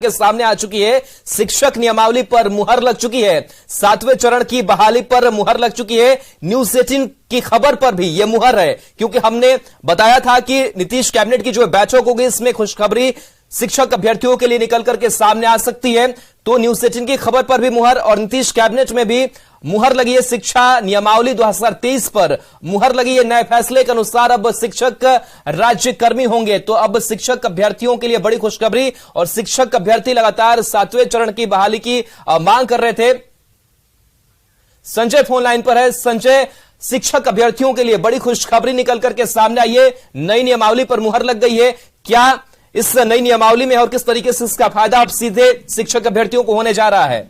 के सामने आ चुकी है। शिक्षक नियमावली पर मुहर लग चुकी है। 7वें चरण की बहाली पर मुहर लग चुकी है। न्यूज 18 की खबर पर भी यह मुहर है, क्योंकि हमने बताया था कि नीतीश कैबिनेट की जो बैठक होगी इसमें खुशखबरी शिक्षक अभ्यर्थियों के लिए निकल करके सामने आ सकती है। तो न्यूज 18 की खबर पर भी मुहर और नीतीश कैबिनेट में भी मुहर लगी है। शिक्षा नियमावली 2023 पर मुहर लगी है। नए फैसले के अनुसार अब शिक्षक राज्य कर्मी होंगे। तो अब शिक्षक अभ्यर्थियों के लिए बड़ी खुशखबरी, और शिक्षक अभ्यर्थी लगातार 7वें चरण की बहाली की मांग कर रहे थे। संजय फोन लाइन पर है। संजय, शिक्षक अभ्यर्थियों के लिए बड़ी खुशखबरी निकल करके सामने आई है। नई नियमावली पर मुहर लग गई है। क्या इस नई नियमावली में और किस तरीके से इसका फायदा अब सीधे शिक्षक अभ्यर्थियों को होने जा रहा है?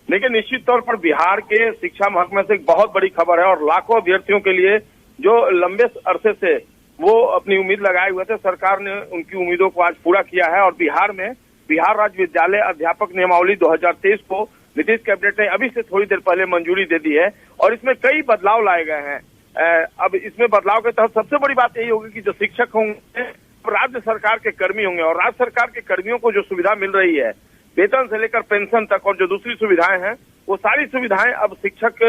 देखिए, निश्चित तौर पर बिहार के शिक्षा महकमे से एक बहुत बड़ी खबर है, और लाखों अभ्यर्थियों के लिए जो लंबे अरसे से वो अपनी उम्मीद लगाए हुए थे, सरकार ने उनकी उम्मीदों को आज पूरा किया है। और बिहार में बिहार राज्य विद्यालय अध्यापक नियमावली 2023 को नीतीश कैबिनेट ने अभी से थोड़ी देर पहले मंजूरी दे दी है, और इसमें कई बदलाव लाए गए हैं। अब इसमें बदलाव के तहत सबसे बड़ी बात यही होगी कि जो शिक्षक होंगे राज्य सरकार के कर्मी होंगे, और राज्य सरकार के कर्मियों को जो सुविधा मिल रही है, वेतन से लेकर पेंशन तक और जो दूसरी सुविधाएं हैं, वो सारी सुविधाएं अब शिक्षक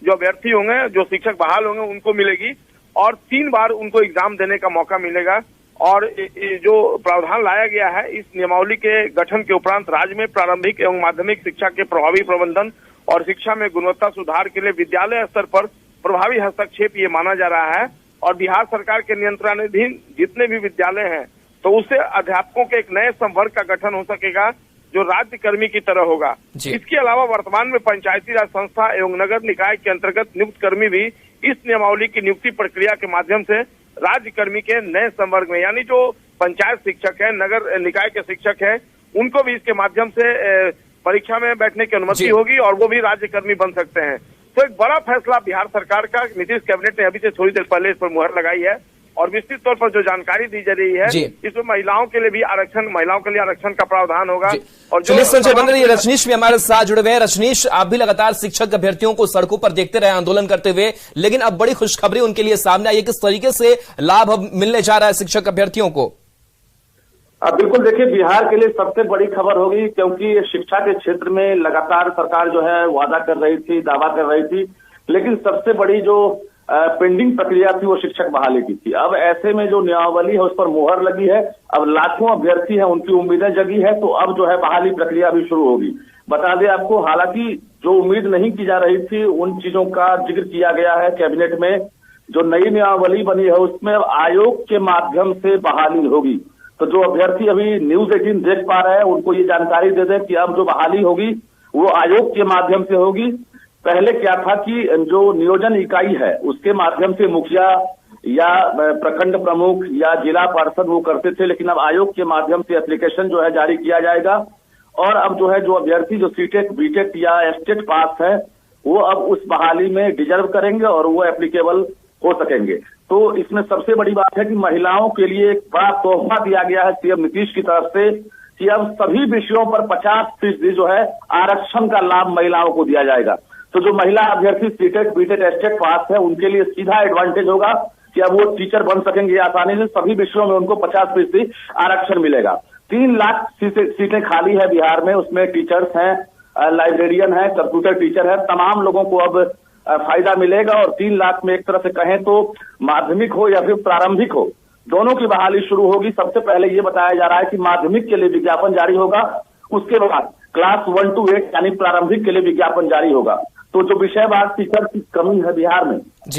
जो अभ्यर्थी होंगे, जो शिक्षक बहाल होंगे, उनको मिलेगी। और 3 बार उनको एग्जाम देने का मौका मिलेगा। और जो प्रावधान लाया गया है इस नियमावली के गठन के उपरांत राज्य में प्रारंभिक एवं माध्यमिक शिक्षा के प्रभावी प्रबंधन और शिक्षा में गुणवत्ता सुधार के लिए विद्यालय स्तर पर प्रभावी हस्तक्षेप ये माना जा रहा है। और बिहार सरकार के नियंत्रणाधीन जितने भी विद्यालय हैं, तो उससे अध्यापकों के एक नए संवर्ग का गठन हो सकेगा, जो राज्य कर्मी की तरह होगा। इसके अलावा वर्तमान में पंचायती राज संस्था एवं नगर निकाय के अंतर्गत नियुक्त कर्मी भी इस नियमावली की नियुक्ति प्रक्रिया के माध्यम से राज्य कर्मी के नए संवर्ग में, यानी जो पंचायत शिक्षक है, नगर निकाय के शिक्षक है, उनको भी इसके माध्यम से परीक्षा में बैठने की अनुमति होगी, और वो भी राज्य कर्मी बन सकते हैं। तो एक बड़ा फैसला बिहार सरकार का नीतीश कैबिनेट ने अभी से थोड़ी देर पहले इस पर मुहर लगाई है। और विस्तृत तौर पर जो जानकारी दी जा रही है, इसमें महिलाओं के लिए भी महिलाओं के लिए आरक्षण का प्रावधान होगा। और जो संजय बन रही है, रजनीश भी हमारे साथ जुड़े हुए हैं। रजनीश, आप भी लगातार शिक्षक अभ्यर्थियों को सड़कों पर देखते रहे आंदोलन करते हुए, लेकिन अब बड़ी खुशखबरी उनके लिए सामने आई है। किस तरीके से लाभ अब मिलने जा रहा है शिक्षक अभ्यर्थियों को? बिल्कुल, देखिए, बिहार के लिए सबसे बड़ी खबर होगी, क्योंकि शिक्षा के क्षेत्र में लगातार सरकार जो है वादा कर रही थी, दावा कर रही थी, लेकिन सबसे बड़ी जो पेंडिंग प्रक्रिया थी वो शिक्षक बहाली की थी। अब ऐसे में जो नियमावली है उस पर मुहर लगी है। अब लाखों अभ्यर्थी हैं, उनकी उम्मीदें जगी है, तो अब जो है बहाली प्रक्रिया भी शुरू होगी। बता दें आपको, हालांकि जो उम्मीद नहीं की जा रही थी उन चीजों का जिक्र किया गया है कैबिनेट में। जो नई नियमावली बनी है उसमें अब आयोग के माध्यम से बहाली होगी। तो जो अभ्यर्थी अभी न्यूज 18 देख पा रहे हैं उनको ये जानकारी दे दें कि अब जो बहाली होगी वो आयोग के माध्यम से होगी। पहले क्या था कि जो नियोजन इकाई है उसके माध्यम से मुखिया या प्रखंड प्रमुख या जिला पार्षद वो करते थे, लेकिन अब आयोग के माध्यम से एप्लीकेशन जो है जारी किया जाएगा। और अब जो है जो अभ्यर्थी जो सीटेट बीटेट या एस्टेट पास है वो अब उस बहाली में डिजर्व करेंगे और वो एप्लीकेबल हो सकेंगे। तो इसमें सबसे बड़ी बात है कि महिलाओं के लिए एक बड़ा तोहफा दिया गया है सीएम नीतीश की तरफ से कि अब सभी विषयों पर 50% जो है आरक्षण का लाभ महिलाओं को दिया जाएगा। तो जो महिला अभ्यर्थी सीटेट बीटेट एस्टेट पास है उनके लिए सीधा एडवांटेज होगा कि अब वो टीचर बन सकेंगे आसानी से। सभी विषयों में उनको 50% आरक्षण मिलेगा। 3 लाख सीटें खाली है बिहार में, उसमें टीचर्स हैं, लाइब्रेरियन है, कंप्यूटर टीचर है, तमाम लोगों को अब फायदा मिलेगा। और 3 लाख में एक तरह से कहें तो माध्यमिक हो या फिर प्रारंभिक हो, दोनों की बहाली शुरू होगी। सबसे पहले ये बताया जा रहा है कि माध्यमिक के लिए विज्ञापन जारी होगा, उसके बाद क्लास 1 to 8 यानी प्रारंभिक के लिए विज्ञापन जारी होगा। तो जो विषयवार टीचर की कमी है बिहार में,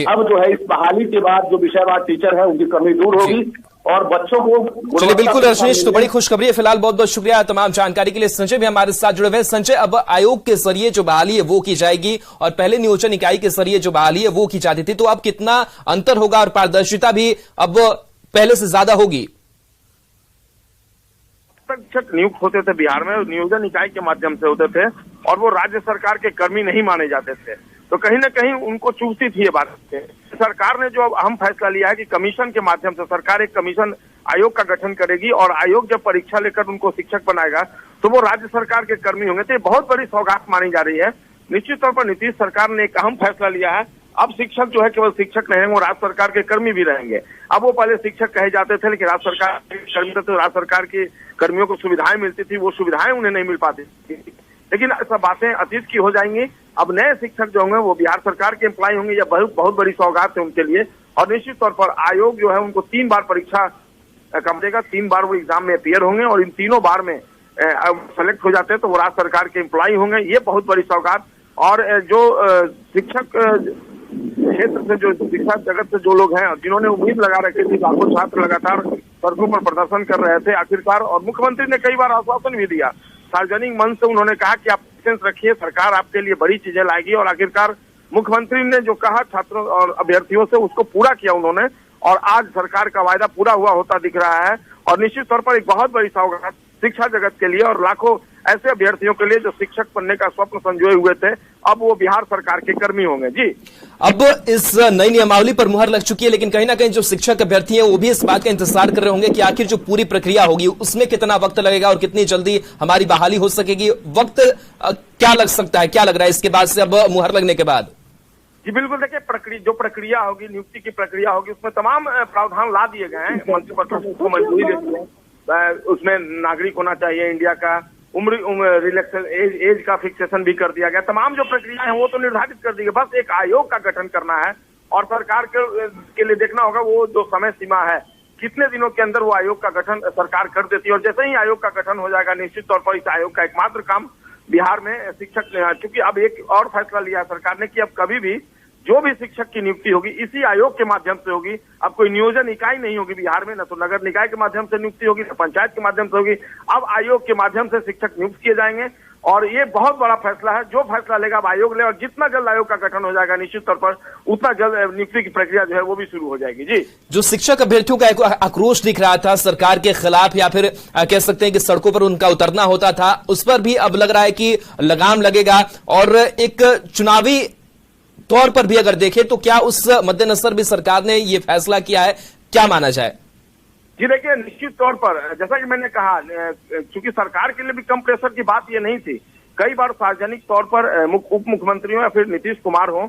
अब जो है इस बहाली के बाद जो विषयवार टीचर है उनकी कमी दूर होगी और बच्चों को। चलिए, बिल्कुल रजनीश, तो बड़ी खुशखबरी है। फिलहाल बहुत बहुत शुक्रिया तमाम जानकारी के लिए। संजय भी हमारे साथ जुड़े हुए हैं। संजय, अब आयोग के जरिए जो बहाली है वो की जाएगी और पहले नियोजन इकाई के जरिए जो बहाली है वो की जाती थी, तो अब कितना अंतर होगा और पारदर्शिता भी अब पहले से ज्यादा होगी? शिक्षक नियुक्त होते थे बिहार में, नियोजन इकाई के माध्यम से होते थे और वो राज्य सरकार के कर्मी नहीं माने जाते थे, तो कहीं ना कहीं उनको चूसती थी ये बात। सरकार ने जो अब अहम फैसला लिया है कि कमीशन के माध्यम से सरकार एक कमीशन आयोग का गठन करेगी और आयोग जब परीक्षा लेकर उनको शिक्षक बनाएगा तो वो राज्य सरकार के कर्मी होंगे। तो ये बहुत बड़ी सौगात मानी जा रही है। निश्चित तौर पर नीतीश सरकार ने एक अहम फैसला लिया है अब शिक्षक जो है केवल शिक्षक नहीं रहेंगे, वो राज्य सरकार के कर्मी भी रहेंगे। अब वो पहले शिक्षक कहे जाते थे, लेकिन राज्य सरकार के कर्मी थे तो राज्य सरकार की कर्मियों को सुविधाएं मिलती थी, वो सुविधाएं उन्हें नहीं मिल पाती थी। लेकिन सब बातें अतीत की हो जाएंगी। अब नए शिक्षक जो होंगे वो बिहार सरकार के एम्प्लॉय होंगे, या बहुत बड़ी सौगात है उनके लिए। और निश्चित तौर पर आयोग जो है उनको 3 बार परीक्षा कम देगा, 3 बार वो एग्जाम में अपियर होंगे, और इन तीनों बार में सेलेक्ट हो जाते हैं तो वो राज्य सरकार के एम्प्लॉय होंगे। ये बहुत बड़ी सौगात। और जो शिक्षक क्षेत्र से, जो शिक्षा जगत से जो लोग हैं जिन्होंने उम्मीद लगा रखी थी, लाखों छात्र लगातार सड़कों पर प्रदर्शन कर रहे थे आखिरकार, और मुख्यमंत्री ने कई बार आश्वासन भी दिया, सार्वजनिक मंच से उन्होंने कहा कि आप पेशेंस रखिए, सरकार आपके लिए बड़ी चीजें लाएगी। और आखिरकार मुख्यमंत्री ने जो कहा छात्रों और अभ्यर्थियों से, उसको पूरा किया उन्होंने, और आज सरकार का वायदा पूरा हुआ होता दिख रहा है। और निश्चित तौर पर एक बहुत बड़ी सौगात शिक्षा जगत के लिए और लाखों ऐसे अभ्यर्थियों के लिए जो शिक्षक बनने का स्वप्न संजोए हुए थे, अब वो बिहार सरकार के कर्मी होंगे। जी, अब इस नई नियमावली पर मुहर लग चुकी है, लेकिन कहीं ना कहीं जो शिक्षक अभ्यर्थी हैं वो भी इस बात का इंतजार कर रहे होंगे कि आखिर जो पूरी प्रक्रिया होगी उसमें कितना वक्त लगेगा और कितनी जल्दी हमारी बहाली हो सकेगी। वक्त क्या लग सकता है, क्या लग रहा है इसके बाद से, अब मुहर लगने के बाद? जी बिल्कुल, देखिए जो प्रक्रिया होगी, नियुक्ति की प्रक्रिया होगी, उसमें तमाम प्रावधान ला दिए गए हैं। मंत्रिपरिषद को मंजूरी देती है, उसमें नागरिक होना चाहिए इंडिया का, उम्र रिलैक्सेशन एज का फिक्सेशन भी कर दिया गया। तमाम जो प्रक्रिया है वो तो निर्धारित कर दी गई, बस एक आयोग का गठन करना है और सरकार के लिए देखना होगा वो जो समय सीमा है कितने दिनों के अंदर वो आयोग का गठन सरकार कर देती है। और जैसे ही आयोग का गठन हो जाएगा, निश्चित तौर पर इस आयोग का एकमात्र काम बिहार में शिक्षक, क्योंकि अब एक और फैसला लिया सरकार ने कि अब कभी भी जो भी शिक्षक की नियुक्ति होगी इसी आयोग के माध्यम से होगी। अब कोई नियोजन इकाई नहीं होगी बिहार में, न तो नगर निकाय के माध्यम से नियुक्ति होगी, न पंचायत के माध्यम से होगी। अब आयोग के माध्यम से शिक्षक नियुक्त किए जाएंगे और ये बहुत बड़ा फैसला है। जो फैसला लेगा अब आयोग ले, और जितना जल्द आयोग का गठन हो जाएगा निश्चित तौर पर उतना जल्द नियुक्ति की प्रक्रिया जो है वो भी शुरू हो जाएगी। जी, जो शिक्षक अभ्यर्थियों का एक आक्रोश दिख रहा था सरकार के खिलाफ, या फिर कह सकते हैं कि सड़कों पर उनका उतरना होता था, उस पर भी अब लग रहा है कि लगाम लगेगा। और एक चुनावी तौर पर भी अगर देखें तो क्या उस मद्देनजर भी सरकार ने ये फैसला किया है, क्या माना जाए? जी देखिए, निश्चित तौर पर जैसा कि मैंने कहा, चूंकि सरकार के लिए भी कम प्रेशर की बात ये नहीं थी। कई बार सार्वजनिक तौर पर उप मुख्यमंत्रियों या फिर नीतीश कुमार हो,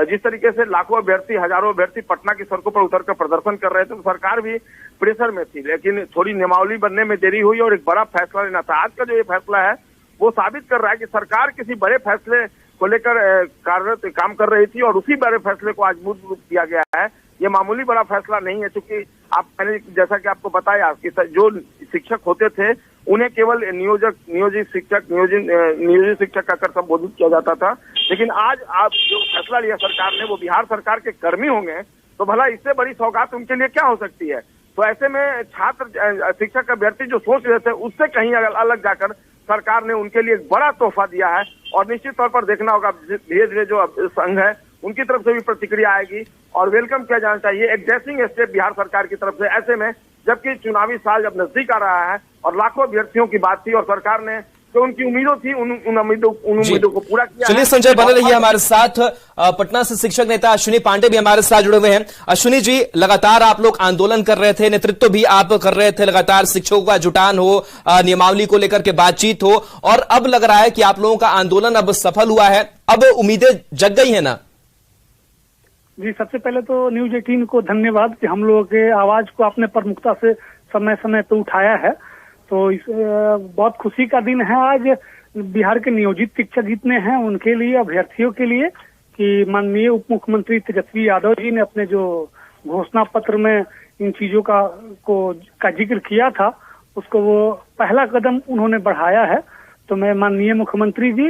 जिस तरीके से लाखों अभ्यर्थी, हजारों अभ्यर्थी पटना की सड़कों पर उतरकर प्रदर्शन कर रहे थे, तो सरकार भी प्रेशर में थी। लेकिन थोड़ी नियमावली बनने में देरी हुई और एक बड़ा फैसला लेना था। आज का जो ये फैसला है वो साबित कर रहा है कि सरकार किसी बड़े फैसले को लेकर काम कर रही थी और उसी बड़े फैसले को आज मूर्त रूप दिया गया है। ये मामूली बड़ा फैसला नहीं है, क्योंकि मैंने जैसा कि आपको बताया कि जो शिक्षक होते थे उन्हें केवल नियोजित शिक्षक का कर संबोधित किया जाता था। लेकिन आज आप जो फैसला लिया सरकार ने वो बिहार सरकार के कर्मी होंगे, तो भला इससे बड़ी सौगात उनके लिए क्या हो सकती है। तो ऐसे में छात्र शिक्षक अभ्यर्थी जो सोच रहे थे उससे कहीं अलग जाकर सरकार ने उनके लिए एक बड़ा तोहफा दिया है। और निश्चित तौर पर देखना होगा धीरे धीरे जो संघ है उनकी तरफ से भी प्रतिक्रिया आएगी और वेलकम किया जाना चाहिए, एक ड्रेसिंग स्टेप बिहार सरकार की तरफ से। ऐसे में जबकि चुनावी साल जब नजदीक आ रहा है और लाखों अभ्यर्थियों की बात थी और सरकार ने जो उनकी उम्मीदों थी उन उम्मीदों को पूरा किया। चलिए संजय, बने रहिए हमारे साथ। पटना से शिक्षक नेता अश्विनी पांडे भी हमारे साथ जुड़े हुए हैं। अश्विनी जी, लगातार आप लोग आंदोलन कर रहे थे, नेतृत्व भी आप कर रहे थे, लगातार शिक्षकों का जुटान हो, नियमावली को लेकर के बातचीत हो, और अब लग रहा है कि आप लोगों का आंदोलन अब सफल हुआ है, अब उम्मीदें जग गई है ना? जी, सबसे पहले तो न्यूज 18 को धन्यवाद कि हम लोगों के आवाज को आपने प्रमुखता से समय समय पे उठाया है। तो बहुत खुशी का दिन है आज बिहार के नियोजित शिक्षक जितने हैं उनके लिए, अभ्यर्थियों के लिए, कि माननीय उप मुख्यमंत्री तेजस्वी यादव जी ने अपने जो घोषणा पत्र में इन चीजों का जिक्र किया था उसको वो पहला कदम उन्होंने बढ़ाया है। तो मैं माननीय मुख्यमंत्री जी,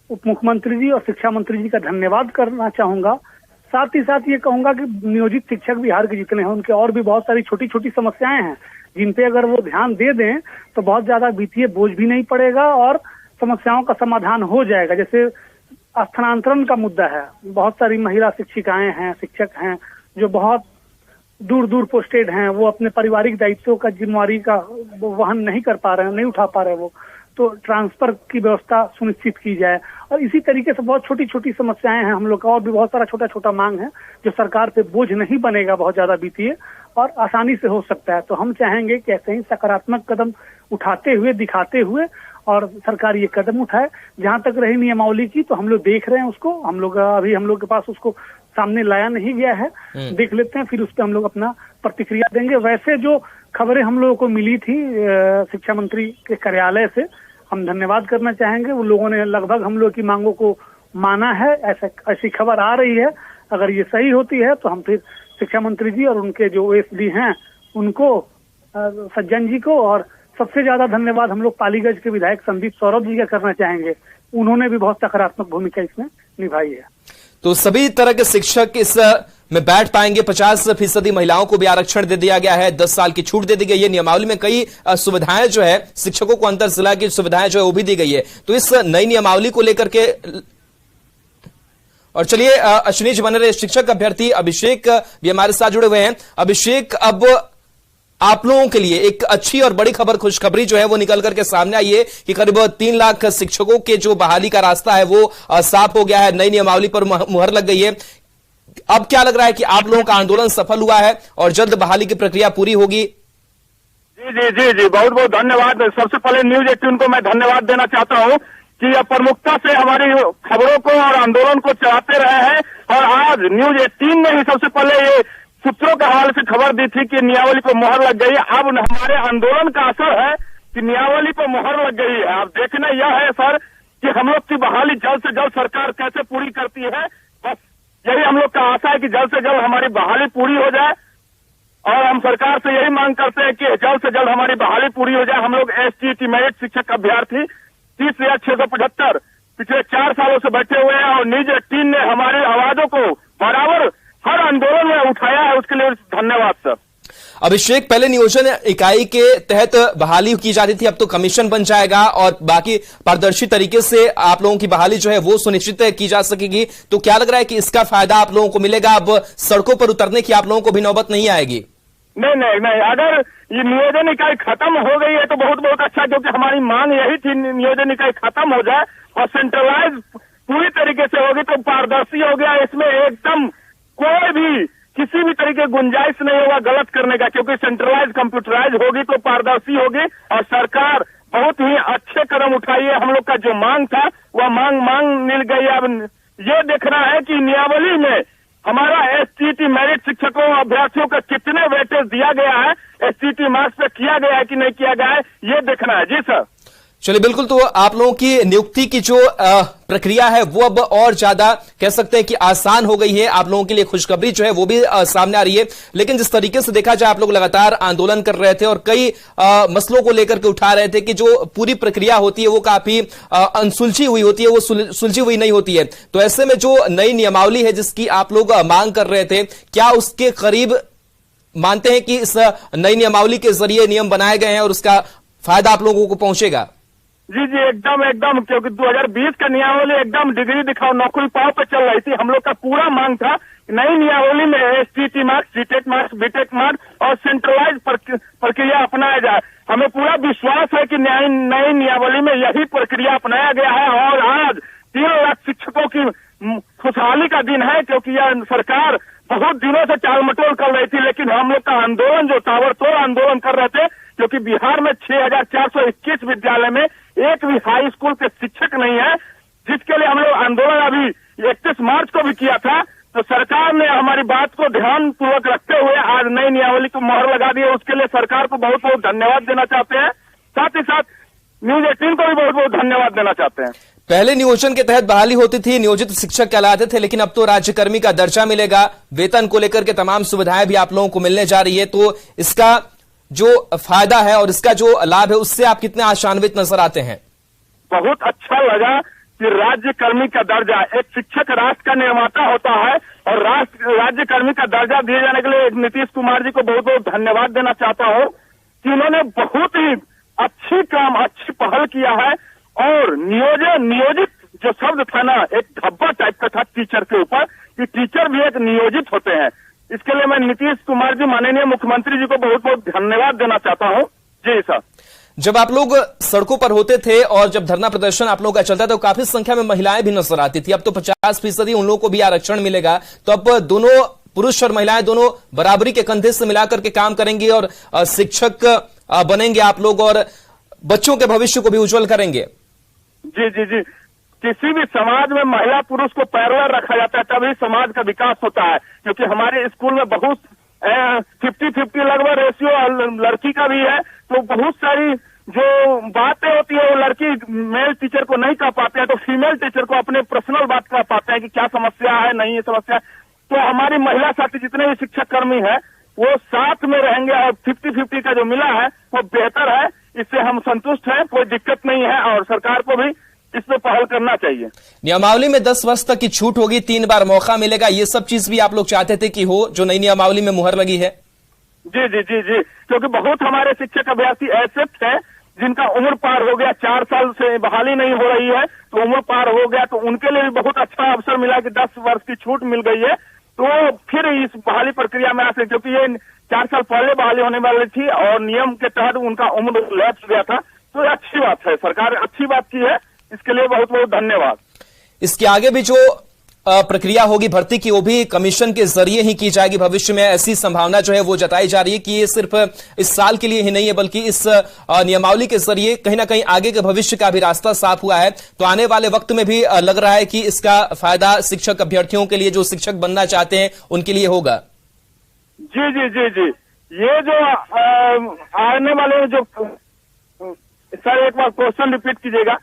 उप मुख्यमंत्री जी और शिक्षा मंत्री जी का धन्यवाद करना चाहूंगा। साथ ही साथ ये कहूंगा कि नियोजित शिक्षक बिहार के जितने हैं उनके और भी बहुत सारी छोटी छोटी समस्याएं हैं जिन पे अगर वो ध्यान दे दें तो बहुत ज्यादा वित्तीय बोझ भी नहीं पड़ेगा और समस्याओं का समाधान हो जाएगा। जैसे स्थानांतरण का मुद्दा है, बहुत सारी महिला शिक्षिकाएं हैं, शिक्षक हैं जो बहुत दूर दूर पोस्टेड हैं, वो अपने पारिवारिक दायित्वों का जिम्मेवारी का वहन नहीं कर पा रहे हैं, नहीं उठा पा रहे हैं, वो तो ट्रांसफर की व्यवस्था सुनिश्चित की जाए। और इसी तरीके से बहुत छोटी छोटी समस्याएं हैं हम लोग का, और भी बहुत सारा छोटा छोटा मांग है जो सरकार पे बोझ नहीं बनेगा बहुत ज्यादा वित्तीय और आसानी से हो सकता है। तो हम चाहेंगे कि ऐसे ही सकारात्मक कदम उठाते हुए, दिखाते हुए और सरकार ये कदम उठाए। जहां तक रही नियमावली की तो हम लोग देख रहे हैं उसको, हम लोग के पास उसको सामने लाया नहीं गया है। देख लेते हैं, फिर उस पर हम लोग अपना प्रतिक्रिया देंगे। वैसे जो खबरें हम लोगों को मिली थी शिक्षा मंत्री के कार्यालय से, हम धन्यवाद करना चाहेंगे। उन लोगों ने लगभग हम लोग की मांगों को माना है, ऐसी खबर आ रही है। अगर ये सही होती है तो हम फिर शिक्षा मंत्री जी और उनके जो ओएसडी हैं उनको, सज्जन जी को, और सबसे ज्यादा धन्यवाद हम लोग पालीगंज के विधायक संदीप सौरभ जी का करना चाहेंगे। उन्होंने भी बहुत सकारात्मक भूमिका इसमें निभाई है। तो सभी तरह के शिक्षक इस में बैठ पाएंगे। 50% महिलाओं को भी आरक्षण दे दिया गया है, 10 साल की छूट दे दी गई है। नियमावली में कई सुविधाएं जो है, शिक्षकों को अंतर जिला की सुविधाएं जो है वो भी दी गई है। तो इस नई नियमावली को लेकर के, और चलिए अश्विनी जी बने रहे, शिक्षक अभ्यर्थी अभिषेक भी हमारे साथ जुड़े हुए हैं। अभिषेक, अब आप लोगों के लिए एक अच्छी और बड़ी खबर, खुशखबरी जो है वो निकल करके सामने आई है कि करीब 3 लाख शिक्षकों के जो बहाली का रास्ता है वो साफ हो गया है, नई नियमावली पर मुहर लग गई है। अब क्या लग रहा है कि आप लोगों का आंदोलन सफल हुआ है और जल्द बहाली की प्रक्रिया पूरी होगी? जी, बहुत बहुत धन्यवाद। सबसे पहले न्यूज 18 को मैं धन्यवाद देना चाहता हूं कि यह प्रमुखता से हमारी खबरों को और आंदोलन को चलाते रहे हैं। और आज न्यूज 18 ने ही सबसे पहले ये सूत्रों के हवाले से खबर दी थी कि नियमावली पर मुहर लग गई। अब हमारे आंदोलन का असर है कि नियमावली पर मुहर लग गई है। अब देखना यह है सर कि हम लोग की बहाली जल्द से जल्द सरकार कैसे पूरी करती है। बस यही हम लोग का आशा है कि जल्द से जल्द हमारी बहाली पूरी हो जाए। और हम सरकार से यही मांग करते हैं कि जल्द से जल्द हमारी बहाली पूरी हो जाए। हम लोग एसटीईटी मेरिट शिक्षक अभ्यर्थी 30,675 पिछले 4 सालों से बैठे हुए हैं और न्यूज 18 ने हमारी आवाजों को बराबर हर आंदोलन में उठाया है, उसके लिए धन्यवाद सर। अभिषेक, पहले नियोजन इकाई के तहत बहाली की जाती थी, अब तो कमीशन बन जाएगा और बाकी पारदर्शी तरीके से आप लोगों की बहाली जो है वो सुनिश्चित की जा सकेगी। तो क्या लग रहा है कि इसका फायदा आप लोगों को मिलेगा? अब सड़कों पर उतरने की आप लोगों को भी नौबत नहीं आएगी? नहीं, अगर ये नियोजन इकाई खत्म हो गई है तो बहुत अच्छा, क्योंकि हमारी मांग यही थी नियोजन इकाई खत्म हो जाए और सेंट्रलाइज पूरी तरीके से होगी तो पारदर्शी हो गया। इसमें एकदम कोई भी किसी भी तरीके गुंजाइश नहीं होगा गलत करने का, क्योंकि सेंट्रलाइज कंप्यूटराइज होगी तो पारदर्शी होगी। और सरकार बहुत ही अच्छे कदम उठाई है। हम लोग का जो मांग था वह मांग मिल गई। अब ये देखना है कि नियमावली में हमारा एसटीईटी मेरिट शिक्षकों अभ्यर्थियों का कितने वेटेज दिया गया है, एसटीईटी मार्क्स पे किया गया है कि नहीं किया गया है, ये देखना है। जी सर। चलिए, बिल्कुल। तो आप लोगों की नियुक्ति की जो प्रक्रिया है वो अब और ज्यादा कह सकते हैं कि आसान हो गई है। आप लोगों के लिए खुशखबरी जो है वो भी सामने आ रही है। लेकिन जिस तरीके से देखा जाए, आप लोग लगातार आंदोलन कर रहे थे और कई मसलों को लेकर के उठा रहे थे कि जो पूरी प्रक्रिया होती है वो काफी अनसुलझी हुई होती है, वो सुलझी हुई नहीं होती है। तो ऐसे में जो नई नियमावली है जिसकी आप लोग मांग कर रहे थे, क्या उसके करीब मानते हैं कि इस नई नियमावली के जरिए नियम बनाए गए हैं और उसका फायदा आप लोगों को पहुंचेगा? जी, एकदम, क्योंकि 2020 का नियमावली एकदम डिग्री दिखाओ नौकरी पाओ पे चल रही थी। हम लोग का पूरा मांग था नई नियमावली में STET marks, CTET marks, BTech marks और सेंट्रलाइज प्रक्रिया अपनाया जाए। हमें पूरा विश्वास है कि नई नियमावली में यही प्रक्रिया अपनाया गया है और आज 3 लाख शिक्षकों की खुशहाली का दिन है, क्योंकि यह सरकार बहुत दिनों से टाल मटोल कर रही थी। लेकिन हम लोग का आंदोलन जो ताबड़तोड़ आंदोलन कर रहे थे, क्योंकि बिहार में 6,421 विद्यालय में एक भी हाई स्कूल के शिक्षक नहीं है, जिसके लिए हम लोग आंदोलन अभी 31 मार्च को भी किया था। तो सरकार ने हमारी बात को ध्यान पूर्वक रखते हुए आज नई नियमावली को मोहर लगा दी है। उसके लिए सरकार को बहुत बहुत धन्यवाद देना चाहते हैं। साथ ही साथ न्यूज 18 को भी बहुत बहुत धन्यवाद देना चाहते हैं। पहले नियोजन के तहत बहाली होती थी, नियोजित शिक्षक कहलाते थे, लेकिन अब तो राज्यकर्मी का दर्जा मिलेगा। वेतन को लेकर के तमाम सुविधाएं भी आप लोगों को मिलने जा रही है। तो इसका जो फायदा है और इसका जो लाभ है उससे आप कितने आशान्वित नजर आते हैं? बहुत अच्छा लगा कि राज्य कर्मी का दर्जा, एक शिक्षक राष्ट्र का निर्माता होता है और राज्य कर्मी का दर्जा दिए जाने के लिए नीतीश कुमार जी को बहुत बहुत धन्यवाद देना चाहता हूँ कि उन्होंने बहुत ही अच्छी पहल किया है। और नियोजित जो शब्द था ना, एक धब्बा टाइप का था टीचर के ऊपर, कि टीचर भी एक नियोजित होते हैं। इसके लिए मैं नीतीश कुमार जी, माननीय मुख्यमंत्री जी को बहुत बहुत धन्यवाद देना चाहता हूँ। जी सर। जब आप लोग सड़कों पर होते थे और जब धरना प्रदर्शन आप लोगों का चलता था तो काफी संख्या में महिलाएं भी नजर आती थी। अब तो 50% उन लोगों को भी आरक्षण मिलेगा। तो अब दोनों पुरुष और महिलाएं दोनों बराबरी के कंधे से मिलाकर के काम करेंगे और शिक्षक बनेंगे आप लोग और बच्चों के भविष्य को भी उज्जवल करेंगे। जी, किसी भी समाज में महिला पुरुष को पैरेलल रखा जाता है, तभी समाज का विकास होता है। क्योंकि हमारे स्कूल में बहुत 50-50 लगभग रेशियो लड़की का भी है, तो बहुत सारी जो बातें होती है वो लड़की मेल टीचर को नहीं कह पाते हैं, तो फीमेल टीचर को अपने पर्सनल बात कह पाते हैं कि क्या समस्या है, नहीं ये समस्या है। तो हमारी महिला साथी जितने भी शिक्षक कर्मी है वो साथ में रहेंगे और 50-50 का जो मिला है वो बेहतर है। इससे हम संतुष्ट हैं, कोई दिक्कत नहीं है और सरकार को भी इस पे पहल करना चाहिए। नियमावली में 10 वर्ष तक की छूट होगी, 3 बार मौका मिलेगा, ये सब चीज भी आप लोग चाहते थे कि हो, जो नई नियमावली में मुहर लगी है? जी जी जी जी, क्योंकि बहुत हमारे शिक्षक अभ्यर्थी ऐसे थे जिनका उम्र पार हो गया, 4 साल से बहाली नहीं हो रही है, तो उम्र पार हो गया, तो उनके लिए भी बहुत अच्छा अवसर मिला कि 10 वर्ष की छूट मिल गई है, तो फिर इस बहाली प्रक्रिया में आ सकते, क्योंकि ये 4 साल पहले बहाली होने वाली थी और नियम के तहत उनका उम्र लैप्स गया था। तो ये अच्छी बात है, सरकार अच्छी बात की है, इसके लिए बहुत बहुत धन्यवाद। इसके आगे भी जो प्रक्रिया होगी भर्ती की, वो भी कमीशन के जरिए ही की जाएगी भविष्य में, ऐसी संभावना जो है वो जताई जा रही है कि ये सिर्फ इस साल के लिए ही नहीं है बल्कि इस नियमावली के जरिए कहीं ना कहीं आगे के भविष्य का भी रास्ता साफ हुआ है। तो आने वाले वक्त में भी लग रहा है कि इसका फायदा शिक्षक अभ्यर्थियों के लिए, जो शिक्षक बनना चाहते हैं उनके लिए होगा। जी जी जी जी, ये जो आने वाले जो, सर एक बार क्वेश्चन रिपीट कीजिएगा।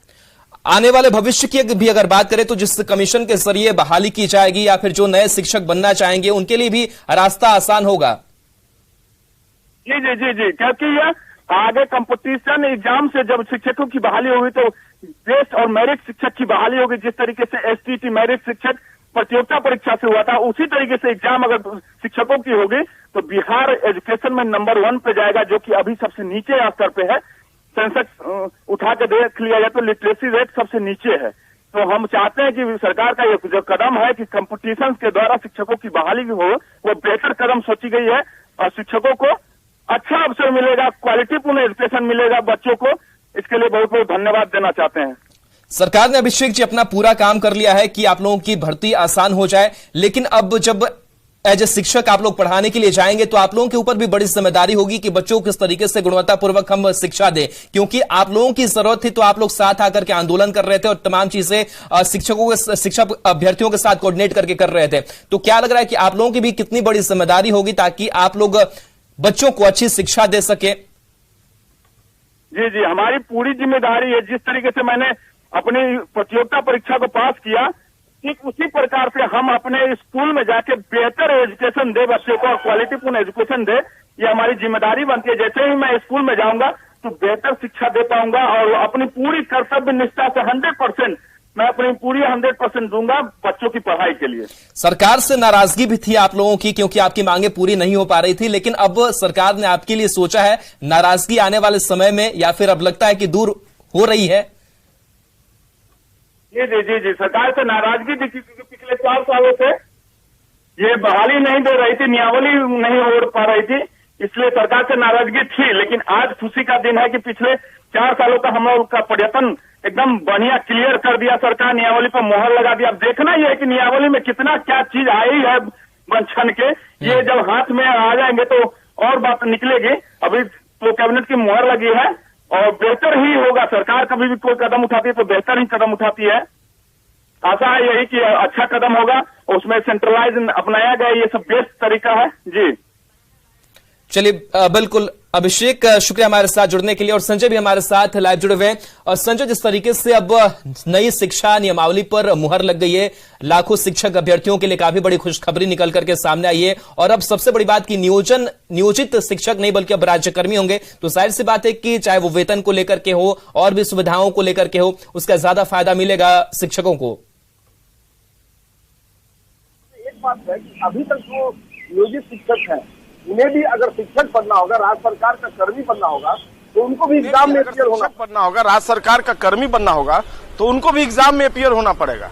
आने वाले भविष्य की भी अगर बात करें तो जिस कमीशन के जरिए बहाली की जाएगी या फिर जो नए शिक्षक बनना चाहेंगे उनके लिए भी रास्ता आसान होगा। जी जी जी जी, क्योंकि ये आगे कंपटीशन एग्जाम से जब शिक्षकों की बहाली होगी तो बेस्ट और मेरिट शिक्षक की बहाली होगी। जिस तरीके से STT मेरिट शिक्षक प्रतियोगिता परीक्षा से हुआ था, उसी तरीके से एग्जाम अगर शिक्षकों की होगी तो बिहार एजुकेशन में नंबर 1 पे जाएगा, जो कि अभी सबसे नीचे स्तर पे है। सेंसेक्स उठा के देख लिया जाए तो लिटरेसी रेट सबसे नीचे है। तो हम चाहते हैं कि सरकार का ये जो कदम है कि कंपटीशन के द्वारा शिक्षकों की बहाली हो, वो बेहतर कदम सोची गई है और शिक्षकों को अच्छा अवसर मिलेगा, क्वालिटीपूर्ण एजुकेशन मिलेगा बच्चों को। इसके लिए बहुत बहुत धन्यवाद देना चाहते हैं। सरकार ने, अभिषेक जी, अपना पूरा काम कर लिया है कि आप लोगों की भर्ती आसान हो जाए, लेकिन अब जब एज ए शिक्षक आप लोग पढ़ाने के लिए जाएंगे तो आप लोगों के ऊपर भी बड़ी जिम्मेदारी होगी कि बच्चों को किस तरीके से गुणवत्तापूर्वक हम शिक्षा दें, क्योंकि आप लोगों की जरूरत थी तो आप लोग साथ आकर के आंदोलन कर रहे थे और तमाम चीजें शिक्षकों के, शिक्षक अभ्यर्थियों के साथ कोऑर्डिनेट करके कर रहे थे। तो क्या लग रहा है कि आप लोगों की भी कितनी बड़ी जिम्मेदारी होगी ताकि आप लोग बच्चों को अच्छी शिक्षा दे सके? जी जी, हमारी पूरी जिम्मेदारी है। जिस तरीके से मैंने अपनी प्रतियोगिता परीक्षा को पास किया, ठीक उसी प्रकार से हम अपने स्कूल में जाके बेहतर एजुकेशन दे बच्चों को और क्वालिटीपूर्ण एजुकेशन दे, ये हमारी जिम्मेदारी बनती है। जैसे ही मैं स्कूल में जाऊंगा तो बेहतर शिक्षा दे पाऊंगा और अपनी पूरी कर्तव्य निष्ठा से 100% मैं अपनी पूरी 100% दूंगा बच्चों की पढ़ाई के लिए। सरकार से नाराजगी भी थी आप लोगों की क्योंकि आपकी मांगे पूरी नहीं हो पा रही थी, लेकिन अब सरकार ने आपके लिए सोचा है, नाराजगी आने वाले समय में या फिर अब लगता है कि दूर हो रही है? जी जी जी जी, सरकार से नाराजगी थी क्योंकि पिछले 4 सालों से ये बहाली नहीं दे रही थी, नियमावली नहीं हो पा रही थी, इसलिए सरकार से नाराजगी थी। लेकिन आज खुशी का दिन है कि पिछले 4 सालों का हम लोग का पर्यटन एकदम बढ़िया क्लियर कर दिया सरकार, नियमावली पर मोहर लगा दिया। अब देखना यह है कि नियमावली में कितना क्या चीज आई है बन छन के, ये जब हाथ में आ जाएंगे तो और बात निकलेगी। अभी तो कैबिनेट की मोहर लगी है और बेहतर ही होगा। सरकार कभी भी कोई कदम उठाती है तो बेहतर ही कदम उठाती है। आशा है यही कि अच्छा कदम होगा, उसमें सेंट्रलाइज अपनाया गया, ये सब बेस्ट तरीका है। जी चलिए, बिल्कुल अभिषेक, शुक्रिया हमारे साथ जुड़ने के लिए। और संजय भी हमारे साथ लाइव जुड़े हुए हैं। और संजय, जिस तरीके से अब नई शिक्षा नियमावली पर मुहर लग गई है, लाखों शिक्षक अभ्यर्थियों के लिए काफी बड़ी खुशखबरी निकल करके सामने आई है, और अब सबसे बड़ी बात कि नियोजित शिक्षक नहीं बल्कि अब राज्यकर्मी होंगे, तो जाहिर सी बात है कि चाहे वो वेतन को लेकर के हो और भी सुविधाओं को लेकर के हो, उसका ज्यादा फायदा मिलेगा शिक्षकों को। एक बात है कि अभी तक जो नियोजित शिक्षक हैं उन्हें भी अगर शिक्षक बनना होगा, राज्य सरकार का कर्मी बनना होगा, तो उनको भी एग्जाम में अपियर होना बनना होगा, राज्य सरकार का कर्मी बनना होगा तो उनको भी एग्जाम में अपियर होना पड़ेगा।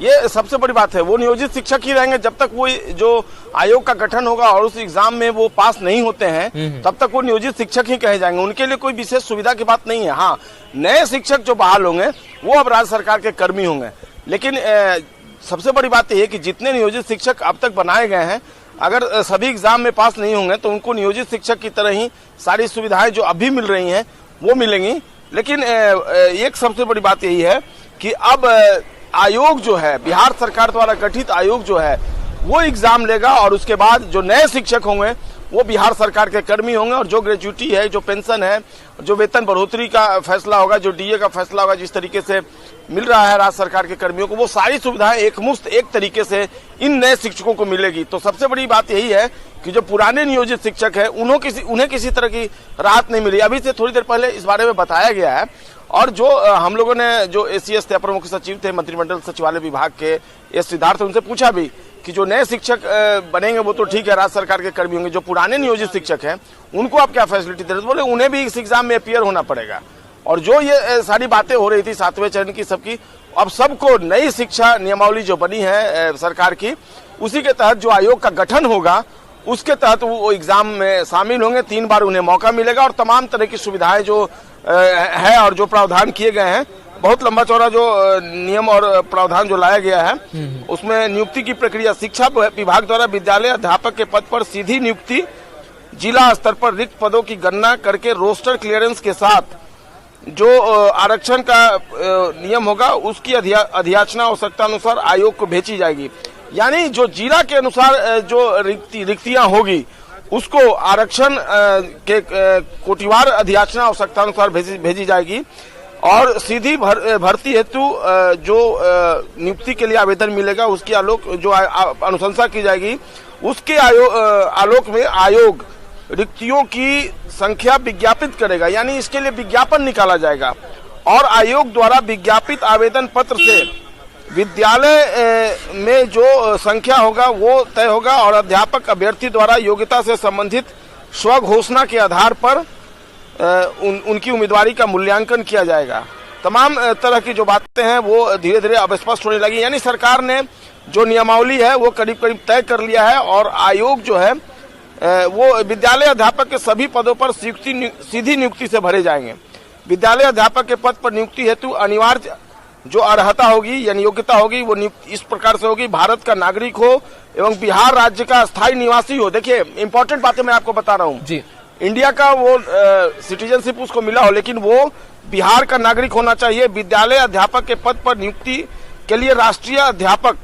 ये सबसे बड़ी बात है। वो नियोजित शिक्षक ही रहेंगे जब तक वो जो आयोग का गठन होगा और उस एग्जाम में वो पास नहीं होते हैं तब तक वो नियोजित शिक्षक ही कहे जाएंगे। उनके लिए कोई विशेष सुविधा की बात नहीं है। हाँ, नए शिक्षक जो बहाल होंगे वो अब राज्य सरकार के कर्मी होंगे। लेकिन सबसे बड़ी बात यह है कि जितने नियोजित शिक्षक अब तक बनाए गए हैं, अगर सभी एग्जाम में पास नहीं होंगे तो उनको नियोजित शिक्षक की तरह ही सारी सुविधाएं जो अभी मिल रही हैं वो मिलेंगी। लेकिन एक सबसे बड़ी बात यही है कि अब आयोग जो है, बिहार सरकार द्वारा गठित आयोग जो है, वो एग्जाम लेगा और उसके बाद जो नए शिक्षक होंगे वो बिहार सरकार के कर्मी होंगे और जो ग्रेजुटी है, जो पेंशन है, जो वेतन बढ़ोतरी का फैसला होगा, जो डीए का फैसला होगा, जिस तरीके से मिल रहा है राज्य सरकार के कर्मियों को, वो सारी सुविधाएं एकमुश्त एक तरीके से इन नए शिक्षकों को मिलेगी। तो सबसे बड़ी बात यही है कि जो पुराने नियोजित शिक्षक है उन्हें किसी तरह की राहत नहीं मिली। अभी से थोड़ी देर पहले इस बारे में बताया गया है और जो हम लोगों ने जो एसीएस थे, अपर मुख्य सचिव थे मंत्रिमंडल सचिवालय विभाग के एस सिद्धार्थ, उनसे पूछा भी कि जो नए शिक्षक बनेंगे वो तो ठीक है, राज्य सरकार के कर्मी होंगे, जो पुराने नियोजित शिक्षक हैं उनको आप क्या फैसिलिटी दे रहे? बोले उन्हें भी इस एग्जाम में अपीयर होना पड़ेगा। और जो ये सारी बातें हो रही थी 7वें चरण की सबकी, अब सबको नई शिक्षा नियमावली जो बनी है सरकार की, उसी के तहत जो आयोग का गठन होगा उसके तहत वो एग्जाम में शामिल होंगे। 3 बार उन्हें मौका मिलेगा और तमाम तरह की सुविधाएं जो है और जो प्रावधान किए गए हैं, बहुत लंबा चौड़ा जो नियम और प्रावधान जो लाया गया है, उसमें नियुक्ति की प्रक्रिया शिक्षा विभाग द्वारा विद्यालय अध्यापक के पद पर सीधी नियुक्ति, जिला स्तर पर रिक्त पदों की गणना करके रोस्टर क्लियरेंस के साथ जो आरक्षण का नियम होगा उसकी अधियाचना आवश्यकता अनुसार आयोग को भेजी जाएगी। यानी जो जिला के अनुसार जो रिक्तियां होगी उसको आरक्षण के कोटिवार अधियाचना आवश्यकता अनुसार भेजी जाएगी और सीधी भर्ती हेतु जो नियुक्ति के लिए आवेदन मिलेगा उसकी अनुशंसा की जाएगी। उसके आलोक में आयोग रिक्तियों की संख्या विज्ञापित करेगा, यानी इसके लिए विज्ञापन निकाला जाएगा और आयोग द्वारा विज्ञापित आवेदन पत्र से विद्यालय में जो संख्या होगा वो तय होगा और अध्यापक अभ्यर्थी द्वारा योग्यता से संबंधित स्वघोषणा के आधार पर उनकी उम्मीदवारी का मूल्यांकन किया जाएगा। तमाम तरह की जो बातें हैं वो धीरे धीरे अब स्पष्ट होने लगी, यानी सरकार ने जो नियमावली है वो करीब करीब तय कर लिया है और आयोग जो है वो विद्यालय अध्यापक के सभी पदों पर सीधी नियुक्ति से भरे जाएंगे। विद्यालय अध्यापक के पद पर नियुक्ति हेतु अनिवार्य जो अर्हता होगी यानी योग्यता होगी वो इस प्रकार से होगी, भारत का नागरिक हो एवं बिहार राज्य का स्थायी निवासी हो। देखिए इंपॉर्टेंट बातें मैं आपको बता रहा हूँ, इंडिया का वो सिटीजनशिप उसको मिला हो लेकिन वो बिहार का नागरिक होना चाहिए। विद्यालय अध्यापक के पद पर नियुक्ति के लिए राष्ट्रीय अध्यापक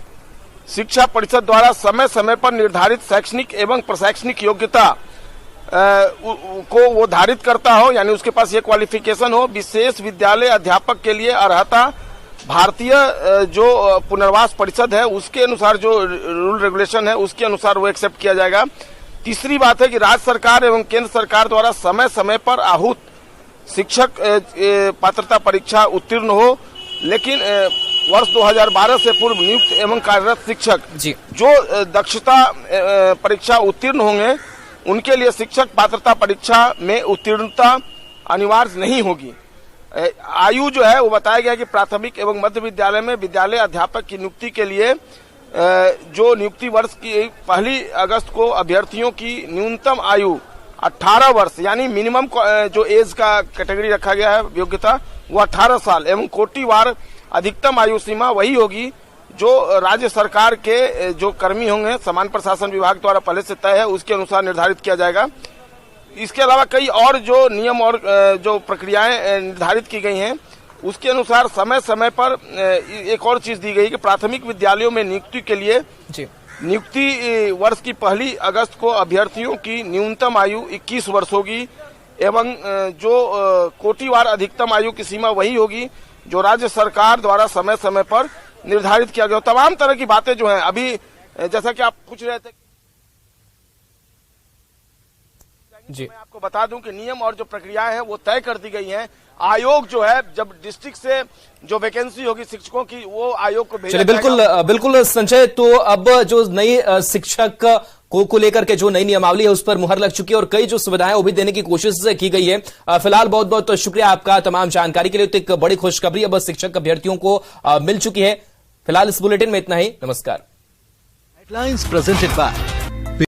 शिक्षा परिषद द्वारा समय समय पर निर्धारित शैक्षणिक एवं प्रशैक्षणिक योग्यता को वो धारित करता हो, यानी उसके पास ये क्वालिफिकेशन हो। विशेष विद्यालय अध्यापक के लिए अर्हता भारतीय जो पुनर्वास परिषद है उसके अनुसार जो रूल रेगुलेशन है उसके अनुसार वो एक्सेप्ट किया जाएगा। तीसरी बात है कि राज्य सरकार एवं केंद्र सरकार द्वारा समय समय पर आहूत शिक्षक पात्रता परीक्षा उत्तीर्ण हो, लेकिन वर्ष 2012 से पूर्व नियुक्त एवं कार्यरत शिक्षक जो दक्षता परीक्षा उत्तीर्ण होंगे उनके लिए शिक्षक पात्रता परीक्षा में उत्तीर्णता अनिवार्य नहीं होगी। आयु जो है वो बताया गया कि प्राथमिक एवं मध्य विद्यालय में विद्यालय अध्यापक की नियुक्ति के लिए जो नियुक्ति वर्ष की 1 अगस्त को अभ्यर्थियों की न्यूनतम आयु 18 वर्ष यानी मिनिमम जो एज का कैटेगरी रखा गया है योग्यता वो 18 साल एवं कोटिवार अधिकतम आयु सीमा वही होगी जो राज्य सरकार के जो कर्मी होंगे समान प्रशासन विभाग द्वारा पहले से तय है उसके अनुसार निर्धारित किया जाएगा। इसके अलावा कई और जो नियम और जो प्रक्रियाएं निर्धारित की गई हैं उसके अनुसार समय समय पर एक और चीज दी गई कि प्राथमिक विद्यालयों में नियुक्ति के लिए नियुक्ति वर्ष की 1 अगस्त को अभ्यर्थियों की न्यूनतम आयु 21 वर्ष होगी एवं जो कोटिवार अधिकतम आयु की सीमा वही होगी जो राज्य सरकार द्वारा समय समय पर निर्धारित किया गया। तमाम तरह की बातें जो हैं अभी जैसा कि आप पूछ रहे थे मैं आपको बता दूं कि नियम और जो प्रक्रियाएं हैं वो तय कर दी गई हैं। आयोग जो है जब डिस्ट्रिक्ट से जो वैकेंसी होगी शिक्षकों की वो आयोग को भेजा जाएगा। बिल्कुल संजय, तो अब जो नई शिक्षक को लेकर के जो नई नियमावली है उस पर मुहर लग चुकी है और कई जो सुविधाएं वो भी देने की कोशिश की गई है। फिलहाल बहुत बहुत शुक्रिया आपका तमाम जानकारी के लिए। तो एक बड़ी खुशखबरी अब शिक्षक अभ्यर्थियों को मिल चुकी है। फिलहाल इस बुलेटिन में इतना ही। नमस्कार। Headlines presented by